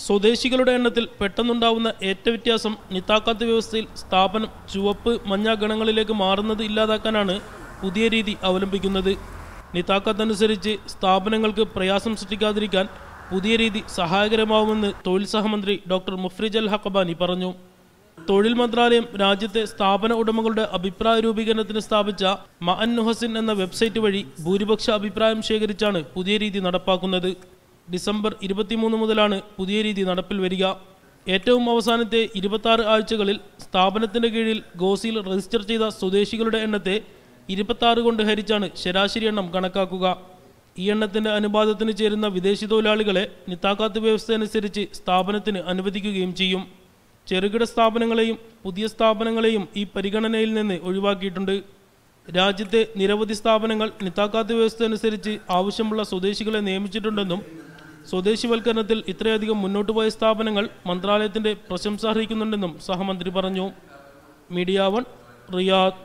സ്വദേശികളുടെ എണ്ണത്തിൽ പെട്ടെന്നുണ്ടാവുന്ന ഏറ്റവ്യത്യാസം നിതാക്കാത്ത് വ്യവസ്ഥയിൽ സ്ഥാപനം ചുവപ്പ് മഞ്ഞ ഗണങ്ങളിലേക്ക് മാറുന്നത് ഇല്ലാതാക്കാനാണ് പുതിയ രീതി അവലംബിക്കുന്നത്. നിതാക്കാത്ത് അനുസരിച്ച് സ്ഥാപനങ്ങൾക്ക് പ്രയാസം സൃഷ്ടിക്കാതിരിക്കാൻ പുതിയ രീതി സഹായകരമാവുമെന്ന് തൊഴിൽ സഹമന്ത്രി ഡോക്ടർ മുഫ്രിജ് അൽ ഹഖബാനി പറഞ്ഞു. തൊഴിൽ മന്ത്രാലയം രാജ്യത്തെ സ്ഥാപന ഉടമകളുടെ അഭിപ്രായ രൂപീകരണത്തിന് സ്ഥാപിച്ച മഅൻ നുഹസിൻ എന്ന വെബ്സൈറ്റ് വഴി ഭൂരിപക്ഷ അഭിപ്രായം ശേഖരിച്ചാണ് പുതിയ രീതി നടപ്പാക്കുന്നത്. ഡിസംബർ 23 മുതലാണ് പുതിയ രീതി നടപ്പിൽ വരിക. ഏറ്റവും അവസാനത്തെ 26 ആഴ്ചകളിൽ സ്ഥാപനത്തിന്റെ കീഴിൽ ഗോസിയിൽ രജിസ്റ്റർ ചെയ്ത സ്വദേശികളുടെ എണ്ണത്തെ 26 കൊണ്ട് ഹരിച്ചാണ് ശരാശരി എണ്ണം കണക്കാക്കുക. ഈ എണ്ണത്തിന്റെ അനുപാതത്തിന് ചേരുന്ന വിദേശി തൊഴിലാളികളെ നിതാക്കാത്ത് വ്യവസ്ഥ അനുസരിച്ച് സ്ഥാപനത്തിന് അനുവദിക്കുകയും ചെയ്യും. ചെറുകിട സ്ഥാപനങ്ങളെയും പുതിയ സ്ഥാപനങ്ങളെയും ഈ പരിഗണനയിൽ നിന്ന് ഒഴിവാക്കിയിട്ടുണ്ട്. രാജ്യത്തെ നിരവധി സ്ഥാപനങ്ങൾ നിതാക്കാത്ത് വ്യവസ്ഥ അനുസരിച്ച് ആവശ്യമുള്ള സ്വദേശികളെ നിയമിച്ചിട്ടുണ്ടെന്നും സ്വദേശിവൽക്കരണത്തിൽ ഇത്രയധികം മുന്നോട്ട് പോയ സ്ഥാപനങ്ങൾ മന്ത്രാലയത്തിന്റെ പ്രശംസ അർഹിക്കുന്നുണ്ടെന്നും സഹമന്ത്രി പറഞ്ഞു. Media 1 Riyadh.